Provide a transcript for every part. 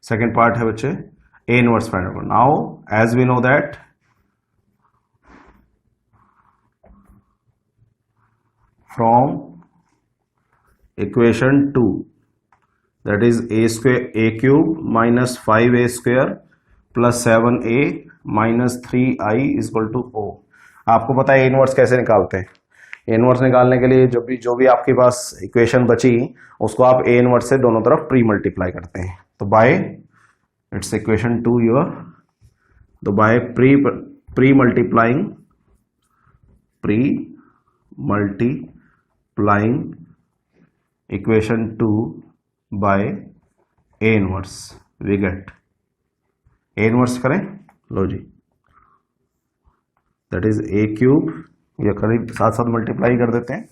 second part है बच्चे A inverse find out. Now as we know that from equation 2, that is a square a cube minus 5a square plus 7a minus 3i is equal to O. आपको पता है inverse कैसे निकालते हैं. Inverse निकालने के लिए जो भी आपके पास इक्वेशन बची उसको आप ए इनवर्स से दोनों तरफ प्री मल्टीप्लाई करते हैं. तो बाय इट्स इक्वेशन 2 योर, तो by pre multiplying equation 2 by A inverse we get A inverse करें. लो जी, दैट इज ए क्यूब, ये करीब साथ साथ मल्टीप्लाई कर देते हैं.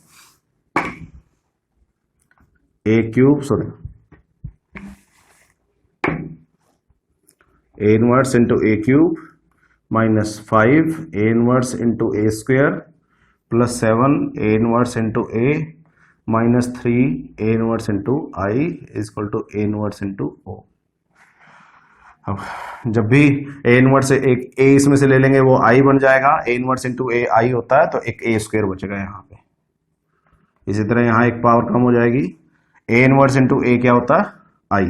A cube sorry A inverse into A cube minus 5 A inverse into A square plus 7 A inverse into A minus 3 A inverse into I is equal to A inverse into O. अब जब भी A inverse से एक ए इसमें से ले लेंगे वो आई बन जाएगा. ए इनवर्स इंटू ए आई होता है तो एक ए स्क्वायर बचेगा यहाँ पे. इसी तरह यहाँ एक पावर कम हो जाएगी. ए इनवर्स इंटू ए क्या होता है आई,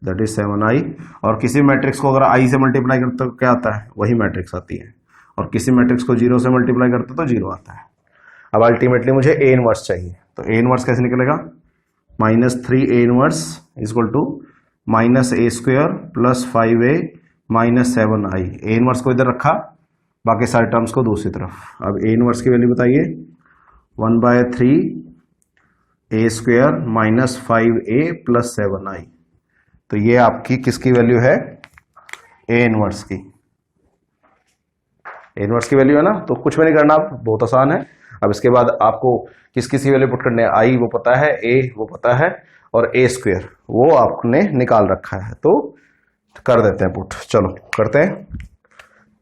दैट इज 7i. और किसी मैट्रिक्स को अगर आई से मल्टीप्लाई करते तो क्या आता है, वही मैट्रिक्स आती है. और किसी मैट्रिक्स को 0 से मल्टीप्लाई करते तो 0 आता है. अब अल्टीमेटली मुझे ए इनवर्स चाहिए, तो ए इनवर्स कैसे निकलेगा, minus 3 A inverse is equal to minus A square plus 5a minus 7i. A inverse को इधर रखा, बाकी सारे टर्म्स को दूसरी तरफ. अब ए इनवर्स की वैल्यू बताइए, 1/3 ए square minus 5a plus 7i. तो ये आपकी किसकी वैल्यू है, ए इनवर्स की. ए इनवर्स की वैल्यू है ना, तो कुछ भी नहीं करना, बहुत आसान है. अब इसके बाद आपको किस की वैल्यू पुट करनी है, आई वो पता है, ए वो पता है, और ए स्क्वायर वो आपने निकाल रखा है. तो कर देते हैं पुट, चलो करते हैं.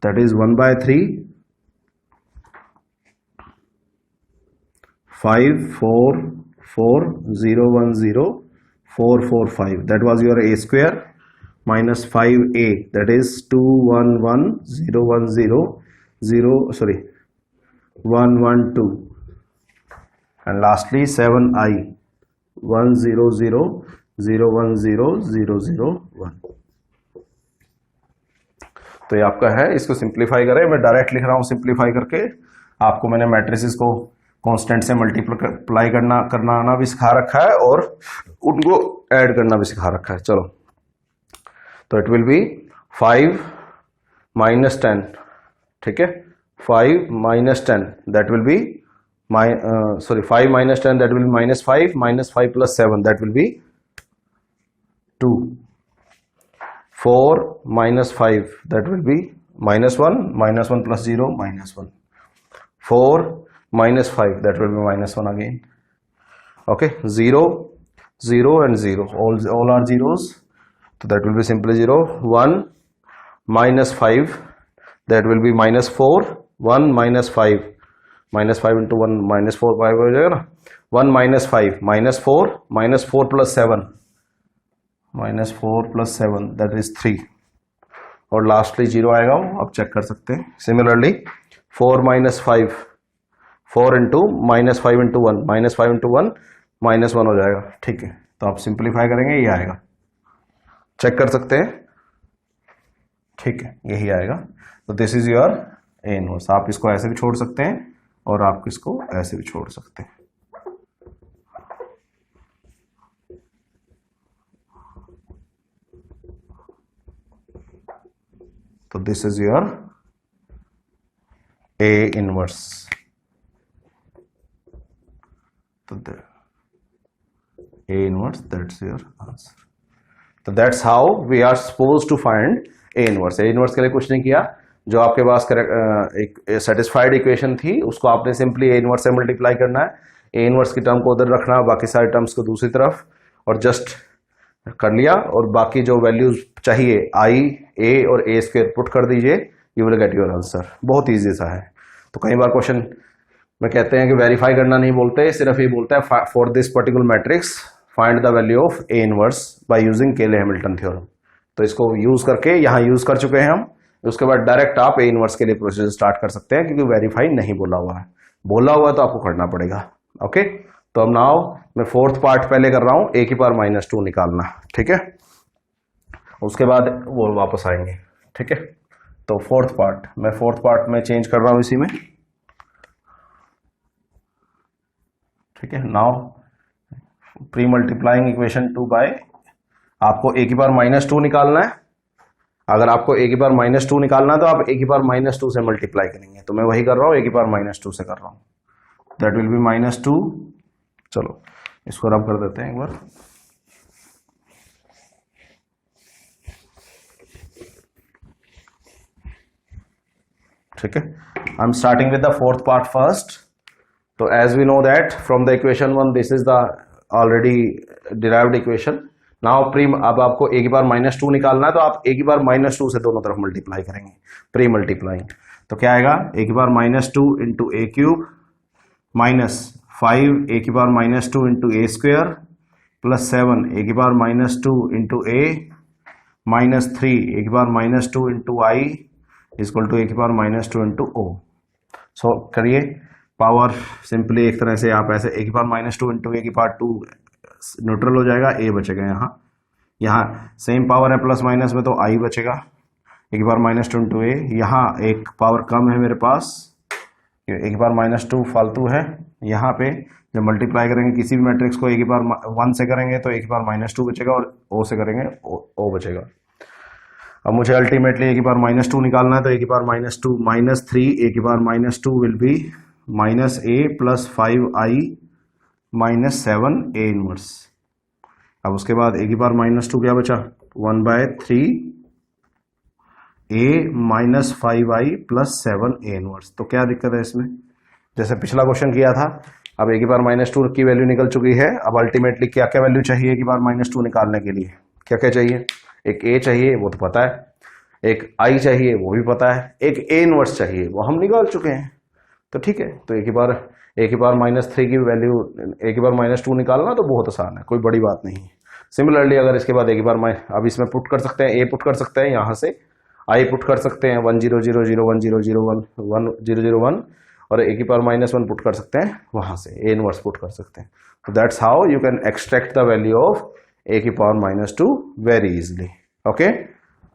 That is 1/3 5 4 4 0 1 0 4 4 5. That was your A square minus 5a, that is 2 1 1 0 1 0 0 sorry 1 1 2, and lastly 7i 1 0 0 0 1 0 0 0 1. तो ये आपका है. इसको सिंप्लीफाई करें, मैं डायरेक्ट लिख रहा हूं सिंप्लीफाई करके. आपको मैंने मैट्रिसेस को कांस्टेंट से मल्टीप्लाई करना आना भी सिखा रखा है और उनको ऐड करना भी सिखा रखा है. चलो, तो इट विल बी 5 माइनस 10, ठीक है, 5 minus 10 that will B 5 minus 10 that will be minus 5 plus 7 that will be 2. 4 minus 5 that will be minus 1 plus 0 minus 1. 4 minus 5 that will be minus 1 again. Okay, 0 0 and 0 all are zeros, so that will be simply 0. 1 minus 5 that will be minus 4. 1 minus 5 minus 5 into 1 minus 4 5 हो जाएगा ना. 1 minus 5 minus 4 plus 7 minus 4 plus 7 that is 3, और lastly 0 आएगा. वो आप check कर सकते हैं. Similarly 4 minus 5 4 into minus 5 into 1 minus 5 into 1 minus 1 हो जाएगा. ठीक है, तो आप सिंप्लीफाई करेंगे, ये आएगा, चेक कर सकते हैं. ठीक है, यही आएगा. तो this is your A inverse. आप इसको ऐसे भी छोड़ सकते हैं और आप इसको ऐसे भी छोड़ सकते हैं. तो this is your A inverse. तो A inverse that's your answer. तो that's how we are suppose to find A inverse. A inverse के लिए कुछ नहीं किया, जो आपके पास एक सेटिस्फाइड इक्वेशन थी उसको आपने सिंपली ए इनवर्स से मल्टीप्लाई करना है. ए इनवर्स की टर्म को उधर रखना, बाकी सारे टर्म्स को दूसरी तरफ, और जस्ट कर लिया. और बाकी जो वैल्यूज चाहिए आई, ए और ए स्क्वायर पुट कर दीजिए, you will get your answer. बहुत ईजी सा है. तो कई बार क्वेश्चन में कहते हैं कि वेरीफाई करना नहीं बोलते, सिर्फ ये बोलता है for this particular matrix find the value of A inverse by using केले हैमिल्टन थ्योरम. तो इसको यूज करके यहाँ यूज कर चुके हैं हम। उसके बाद डायरेक्ट आप ए इनवर्स के लिए प्रोसीजर स्टार्ट कर सकते हैं, क्योंकि वेरीफाई नहीं बोला हुआ है, बोला हुआ तो आपको करना पड़ेगा। ओके, तो अब नाउ मैं फोर्थ पार्ट पहले कर रहा हूं, ए की पावर -2 निकालना, ठीक है, उसके बाद वो वापस आएंगे, ठीक है। तो मैं फोर्थ पार्ट में चेंज कर रहा हूं इसी में, ठीक है। Now pre multiplying equation 2 by, आपको ए की पावर -2 निकालना है। अगर आपको ए की पावर -2 निकालना है तो आप ए की पावर -2 से मल्टीप्लाई करेंगे, तो मैं वही कर रहा हूं, ए की पावर -2 से कर रहा हूं, दैट विल बी -2। चलो इसको रब कर देते हैं एक बार, ठीक है। I am starting with the fourth part first. तो as we know that from the equation 1 this is the already derived equation. Now अब आपको ए की पावर -2 निकालना है, तो आप ए की पावर -2 से दोनों तरफ मल्टीप्लाई करेंगे, प्री मल्टीप्लाइंग। तो क्या आएगा, ए की power -2 into A cube -5 A की power -2 into A square plus 7 A की पावर -2 इंटू ए -3 ए की power -2 into I equal to A की पावर -2 इंटू ओ। सो करिए पावर सिंपली एक तरह से आप ऐसे ए की पावर -2 इंटू ए की पावर 2 न्यूट्रल हो जाएगा, ए बचेगा यहाँ सेम पावर है प्लस माइनस में, तो आई बचेगा, ए की पावर -2 इंटू ए। यहाँ एक पावर कम है मेरे पास, ए की पावर -2 फालतू है, यहाँ पे जब मल्टीप्लाई करेंगे किसी भी मैट्रिक्स को ए की पावर 1 से करेंगे तो ए की पावर -2 बचेगा, और ओ से करेंगे ओ बचेगा। अब मुझे अल्टीमेटली ए की पावर -2 निकालना है, तो ए की पावर -2 -3 ए की power -2 will be -a plus 5i -7 A inverse. अब उसके बाद ए की पावर -2 क्या बचा, 1/3 a minus 5i plus 7 A inverse. तो क्या दिक्कत है इसमें, जैसे पिछला क्वेश्चन किया था, अब ए की पावर -2 की वैल्यू निकल चुकी है। अब अल्टीमेटली क्या क्या वैल्यू चाहिए ए की पावर -2 निकालने के लिए, क्या क्या चाहिए, एक a चाहिए वो तो पता है, एक i चाहिए वो भी पता है, एक a इनवर्स चाहिए वो हम निकाल चुके हैं। तो ठीक है, तो ए की पावर -3 की वैल्यू, ए की पावर -2 निकालना तो बहुत आसान है, कोई बड़ी बात नहीं है। सिमिलरली अगर इसके बाद ए की पावर अब इसमें पुट कर सकते हैं, ए पुट कर सकते हैं, यहाँ से आई पुट कर सकते हैं 1 0 0 0 1 0 0 1 1 0 0 1, और ए की पावर -1 पुट कर सकते हैं, वहां से ए इनवर्स पुट कर सकते हैं। तो that's how you can extract the value of A की पावर -2 वेरी इजिली। ओके,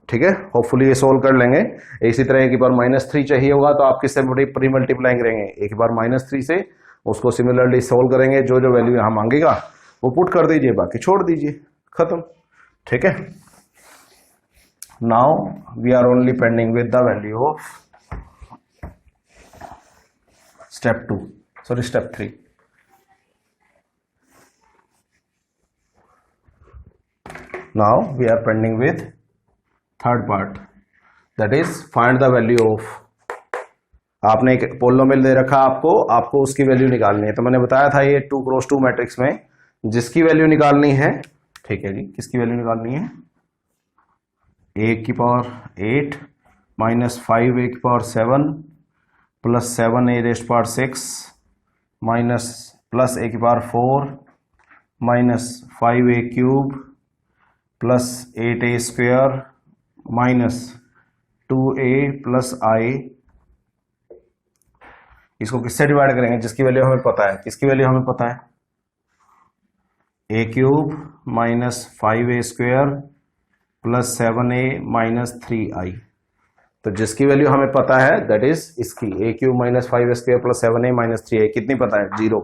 ठीक है, होपफुली ये सोल्व कर लेंगे। इसी तरह ए की पावर -3 चाहिए होगा तो आप किससे प्री मल्टीप्लाई करेंगे, ए की पावर -3 से, उसको सिमिलरली सोल्व करेंगे, जो जो वैल्यू यहां मांगेगा वो पुट कर दीजिए, बाकी छोड़ दीजिए, खत्म, ठीक है। Now we are only pending with the value of step 3। Now we are pending with third part, that is find the value of, आपने एक पोलिनोमियल दे रखा आपको उसकी वैल्यू निकालनी है। तो मैंने बताया था ये 2 क्रॉस 2 मैट्रिक्स में जिसकी वैल्यू निकालनी है, ठीक है जी, किसकी वैल्यू निकालनी है, ए की पावर 8 -5 ए की power 7 plus 7 A raised power 6 minus plus A की power 4 -5 A cube plus 8 A square -2a plus आई। इसको किससे डिवाइड करेंगे, जिसकी वैल्यू हमें पता है, किसकी वैल्यू हमें पता है, ए cube -5a square plus 7a -3i। तो जिसकी वैल्यू हमें पता है दैट इज इसकी, ए cube -5a square plus 7a -3i कितनी पता है, 0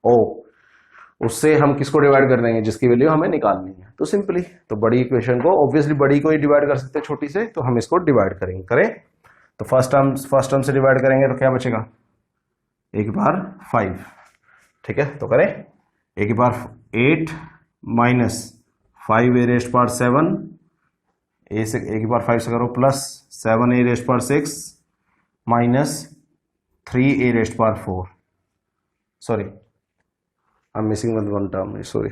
ओ, उससे हम किसको डिवाइड कर देंगे, जिसकी वैल्यू हमें निकालनी है। तो सिंपली, तो बड़ी इक्वेशन को ऑब्वियसली बड़ी को ही डिवाइड कर सकते हैं छोटी से, तो हम इसको डिवाइड करें। तो फर्स्ट टर्म से डिवाइड करेंगे तो क्या बचेगा, ए की पावर 5, ठीक है। तो करें, ए की power 8 -5 A raised power 7, A की पावर 5 से करो plus 7 A raised power 6 -3 A raised power 4, sorry I'm missing one term, sorry.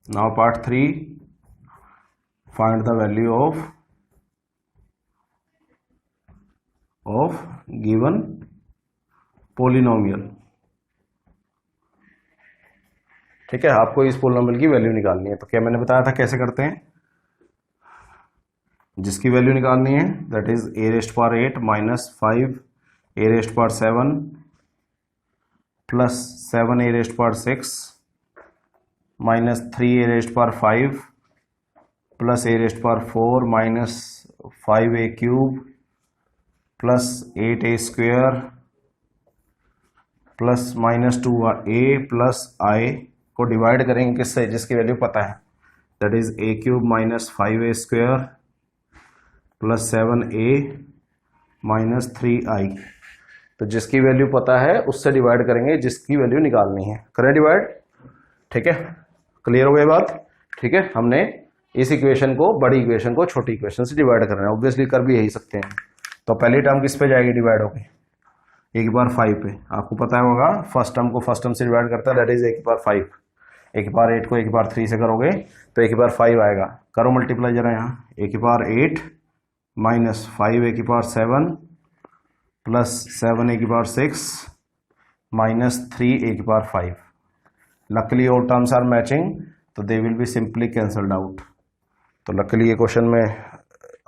Now part 3, find the value of of given polynomial. ठीक है, आपको इस पोलिनोमियल की वैल्यू निकालनी है। तो क्या मैंने बताया था कैसे करते हैं, जिसकी वैल्यू निकालनी है that is A raised power 8 minus 5 A raised power 7 plus 7 A raised power 6 minus 3 A raised power 5 plus A raised power 4 minus 5 A cube plus 8 A square plus minus 2 A plus I को divide करेंगे किससे, जिसकी value पता है that is A cube minus 5 A square plus 7 A minus 3 I. तो जिसकी value पता है उससे डिवाइड करेंगे जिसकी वैल्यू निकालनी है। करें डिवाइड, ठीक है, क्लियर हो गई बात। ठीक है, हमने इस इक्वेशन को बड़ी इक्वेशन को छोटी इक्वेशन से डिवाइड करना है, ऑब्वियसली कर भी यही सकते हैं। तो पहली टर्म किस पे जाएगी डिवाइड होगी, ए की पावर 5 पे। आपको पता होगा फर्स्ट टर्म को फर्स्ट टर्म से डिवाइड करता है दैट इज ए की पावर 5। ए की पावर 8 को ए की पावर 3 से करोगे तो ए की पावर 5 आएगा। करो मल्टीप्लाई जरा, यहाँ ए की पावर 8 माइनस 5 ए की पावर 7 प्लस 7 ए की पावर 6 माइनस 3 ए की power 5। Luckily all terms are matching तो they will be simply cancelled out. तो लकीली ये क्वेश्चन में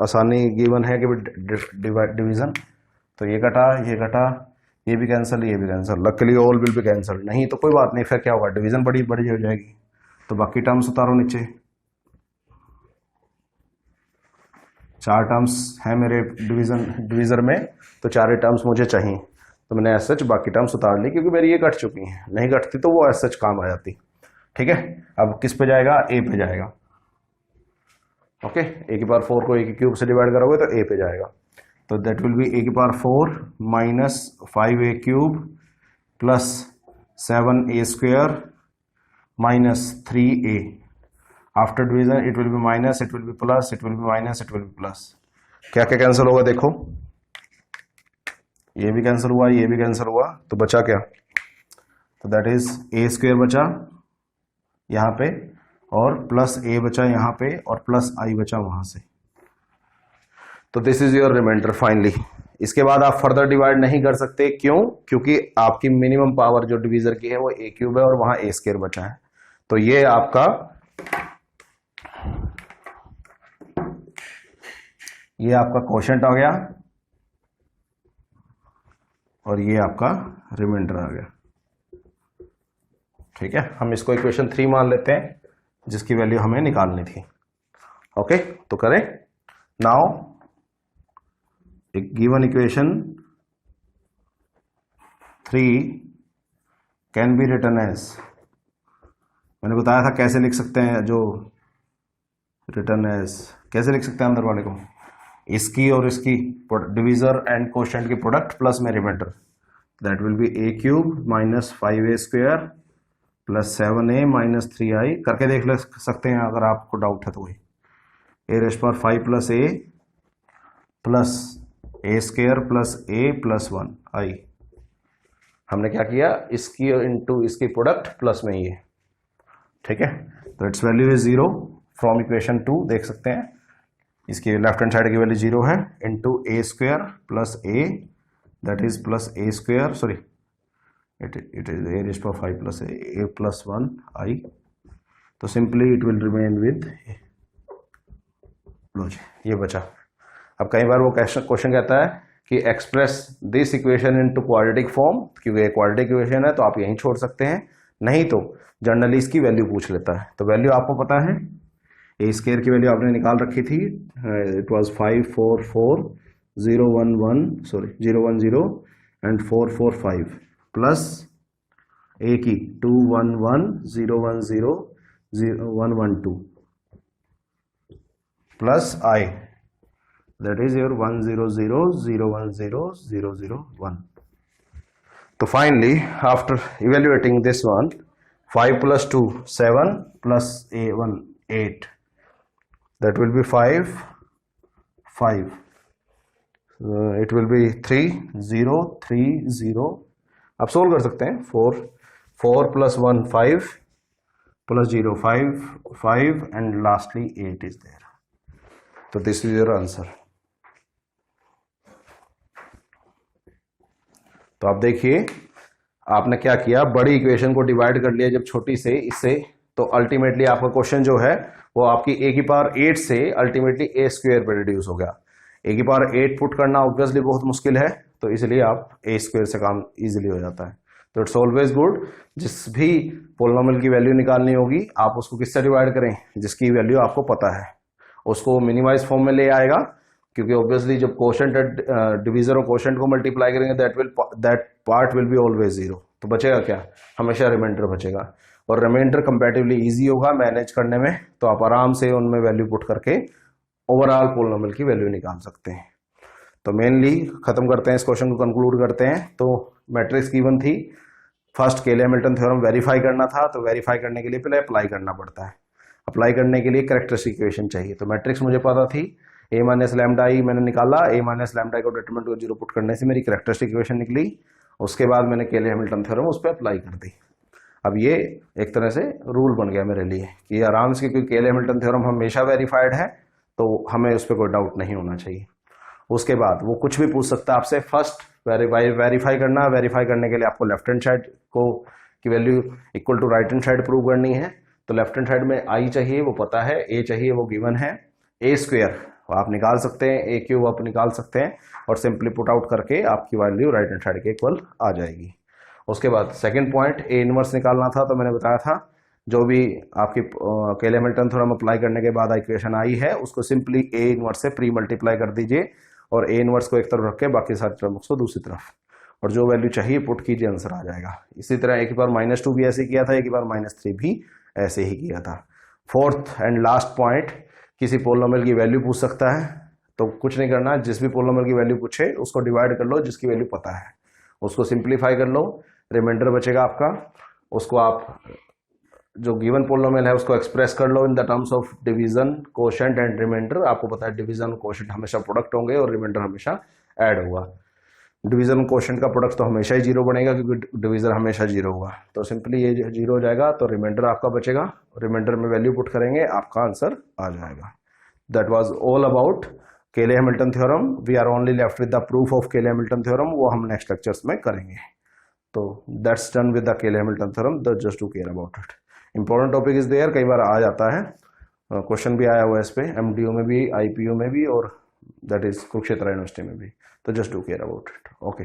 आसानी गिवन है कि डिवीजन, तो ये घटा ये घटा, ये भी कैंसिल ये भी cancel, luckily all will be cancel. नहीं तो कोई बात नहीं, फिर क्या होगा डिवीजन बड़ी बड़ी हो जाएगी। तो बाकी टर्म्स उतारो नीचे, 4 टर्म्स है मेरे डिवीजर में, तो 4 टर्म्स मुझे चाहिए। तो मैंने एज सच बाकी टर्म्स उतार ली क्योंकि मेरी ये कट चुकी हैं, नहीं कटती तो वो एज सच काम आ जाती। ठीक है, अब किस पे जाएगा, ए पे जाएगा। ओके, ए की पावर 4 को ए की क्यूब से डिवाइड करोगे तो ए पे जाएगा। तो दैट विल बी ए की power 4 minus 5 A cube plus 7 A square minus 3 A. After division it will be minus, it will be plus, it will be minus, it will be plus. क्या क्या cancel होगा देखो, ये भी cancel हुआ, ये भी कैंसिल हुआ, तो बचा क्या, तो दैट इज ए स्क्वेयर बचा यहाँ पे और प्लस ए बचा यहाँ पे और प्लस आई बचा वहां से। तो this is your remainder finally. इसके बाद आप फर्दर डिवाइड नहीं कर सकते, क्यों, क्योंकि आपकी मिनिमम पावर जो डिवीजर की है वो ए क्यूब है और वहां ए स्क्वायर बचा है। तो ये आपका क्वोशंट आ गया और ये आपका रिमाइंडर आ गया। ठीक है, हम इसको इक्वेशन 3 मान लेते हैं जिसकी वैल्यू हमें निकालनी थी। ओके, तो करें नाउ एक given equation 3 can be written as, मैंने बताया था कैसे लिख सकते हैं, जो रिटन एज कैसे लिख सकते हैं अंदर वाले को, इसकी और इसकी डिवीजर एंड कोशेंट की प्रोडक्ट प्लस में remainder, that will be A cube minus 5 A square plus 7 A minus 3 I. करके देख ले सकते हैं अगर आपको डाउट है तो वही, ए raised power 5 plus A plus A square plus A plus 1 आई। हमने क्या किया, इसकी इंटू इसकी प्रोडक्ट प्लस में ये। ठीक है, तो its value is 0 from equation 2 देख सकते हैं, इसकी लेफ्ट हैंड साइड की वैल्यू 0 है, into A square plus A that is plus A square, sorry it is A raised power 5 plus A plus 1 I. तो simply it will remain with, लो जी ये बचा। अब कई बार वो क्वेश्चन कहता है कि express this equation into quadratic form, क्योंकि क्वाड्रेटिक इक्वेशन है तो आप यहीं छोड़ सकते हैं, नहीं तो जनरली इसकी वैल्यू पूछ लेता है। तो वैल्यू आपको पता है, ए स्क्वायर की वैल्यू आपने निकाल रखी थी, it was 5 4 4 0 1 1 sorry 0 1 0 and 4 4 5 plus A की 2 1 1 0 1 0 0 1 1 2 plus I that is your 1 0 0 0 1 0 0 0 1. So finally after evaluating this one, 5 plus 2 7 plus a 1 8, that will be 5 5, it will be 3 0 3 0. आप सोल्व कर सकते हैं, 4 plus 1 5 plus 0 5 5 and lastly 8 is there. So this is your answer. तो आप देखिए आपने क्या किया, बड़ी इक्वेशन को डिवाइड कर लिया जब छोटी से इससे, तो अल्टीमेटली आपका क्वेश्चन जो है वो आपकी ए की पावर 8 से अल्टीमेटली ए स्क्वायर पर रिड्यूस हो गया। ए की पावर 8 पुट करना ऑब्वियसली बहुत मुश्किल है, तो इसलिए आप ए स्क्वायर से काम इजीली हो जाता है। तो इट्स ऑलवेज गुड, जिस भी पोलिनोमियल की वैल्यू निकालनी होगी आप उसको किससे डिवाइड करें, जिसकी वैल्यू आपको पता है, उसको मिनिमाइज फॉर्म में ले आएगा, क्योंकि ऑब्वियसली जब कोशेंट डिवीजर और कोशेंट को मल्टीप्लाई करेंगे that part will be always zero, तो बचेगा क्या, हमेशा रिमाइंडर बचेगा, और रिमाइंडर कंपैरेटिवली इजी होगा मैनेज करने में, तो आप आराम से उनमें वैल्यू पुट करके ओवरऑल पोलिनोमियल की वैल्यू निकाल सकते हैं। तो मेनली खत्म करते हैं इस क्वेश्चन को, कंक्लूड करते हैं। तो मैट्रिक्स गिवन थी, फर्स्ट केले हैमिल्टन थ्योरम वेरीफाई करना था, तो वेरीफाई करने के लिए पहले अप्लाई करना पड़ता है, अप्लाई करने के लिए कैरेक्टरिस्टिक इक्वेशन चाहिए। तो मैट्रिक्स मुझे पता थी, ए माइनस लैम्डा आई मैंने निकाला, ए माइनस लैम्डा को डिटरमिनेंट को जीरो पुट करने से मेरी कैरेक्टरिस्टिक इक्वेशन निकली, उसके बाद मैंने केले हैमिल्टन थ्योरम उस पर अप्लाई कर दी। अब ये एक तरह से रूल बन गया मेरे लिए कि आराम से, क्योंकि केले हैमिल्टन थ्योरम हमेशा वेरीफाइड है तो हमें उस पर कोई डाउट नहीं होना चाहिए। उसके बाद वो कुछ भी पूछ सकता है आपसे, फर्स्ट वेरीफाई करना, वेरीफाई करने के लिए आपको लेफ्ट हैंड साइड को की value equal to right hand side prove करनी है। तो लेफ्ट हैंड साइड में आई चाहिए वो पता है, ए चाहिए वो गिवन है, ए स्क्वायर आप निकाल सकते हैं, ए क्यूब आप निकाल सकते हैं, और सिंपली पुट आउट करके आपकी वैल्यू राइट हैंड साइड के इक्वल आ जाएगी। उसके बाद सेकंड पॉइंट ए इनवर्स निकालना था, तो मैंने बताया था जो भी आपकी केले हैमिल्टन थ्योरम अप्लाई करने के बाद इक्वेशन आई है उसको सिंपली ए इनवर्स से प्री मल्टीप्लाई कर दीजिए, और ए इनवर्स को एक तरफ रख के बाकी सारे टर्म्स को दूसरी तरफ, और जो वैल्यू चाहिए पुट कीजिए, आंसर आ जाएगा। इसी तरह ए की पावर -2 भी ऐसे किया था, ए की पावर -3 भी ऐसे ही किया था। फोर्थ एंड लास्ट पॉइंट, किसी पोलिनोमियल की वैल्यू पूछ सकता है, तो कुछ नहीं करना, जिस भी पोलिनोमियल की वैल्यू पूछे उसको डिवाइड कर लो, जिसकी वैल्यू पता है उसको सिंप्लीफाई कर लो, रिमाइंडर बचेगा आपका, उसको आप जो गिवन पोलिनोमियल है उसको एक्सप्रेस कर लो in the terms of division, quotient and remainder. आपको पता है डिवीजन कोशेंट हमेशा प्रोडक्ट होंगे और रिमाइंडर हमेशा ऐड होगा। डिवीजन कोशेंट का प्रोडक्ट तो हमेशा ही जीरो बनेगा क्योंकि डिवीजन हमेशा जीरो होगा, तो सिंपली ये जीरो हो जाएगा, तो रिमाइंडर आपका बचेगा, रिमाइंडर में वैल्यू पुट करेंगे आपका आंसर आ जाएगा। That was all about Cayley Hamilton theorem. We are only left with the proof of Cayley Hamilton theorem, वो हम नेक्स्ट लेक्चर्स में करेंगे। तो that's done with the Cayley Hamilton theorem, just to care about it. Important topic is there, कई बार आ जाता है, question भी आया हुआ है इस पे, एमडीयू में भी, आईपीयू में भी, और दैट इज कुरुक्षेत्र यूनिवर्सिटी में भी, तो just do care about it. Okay.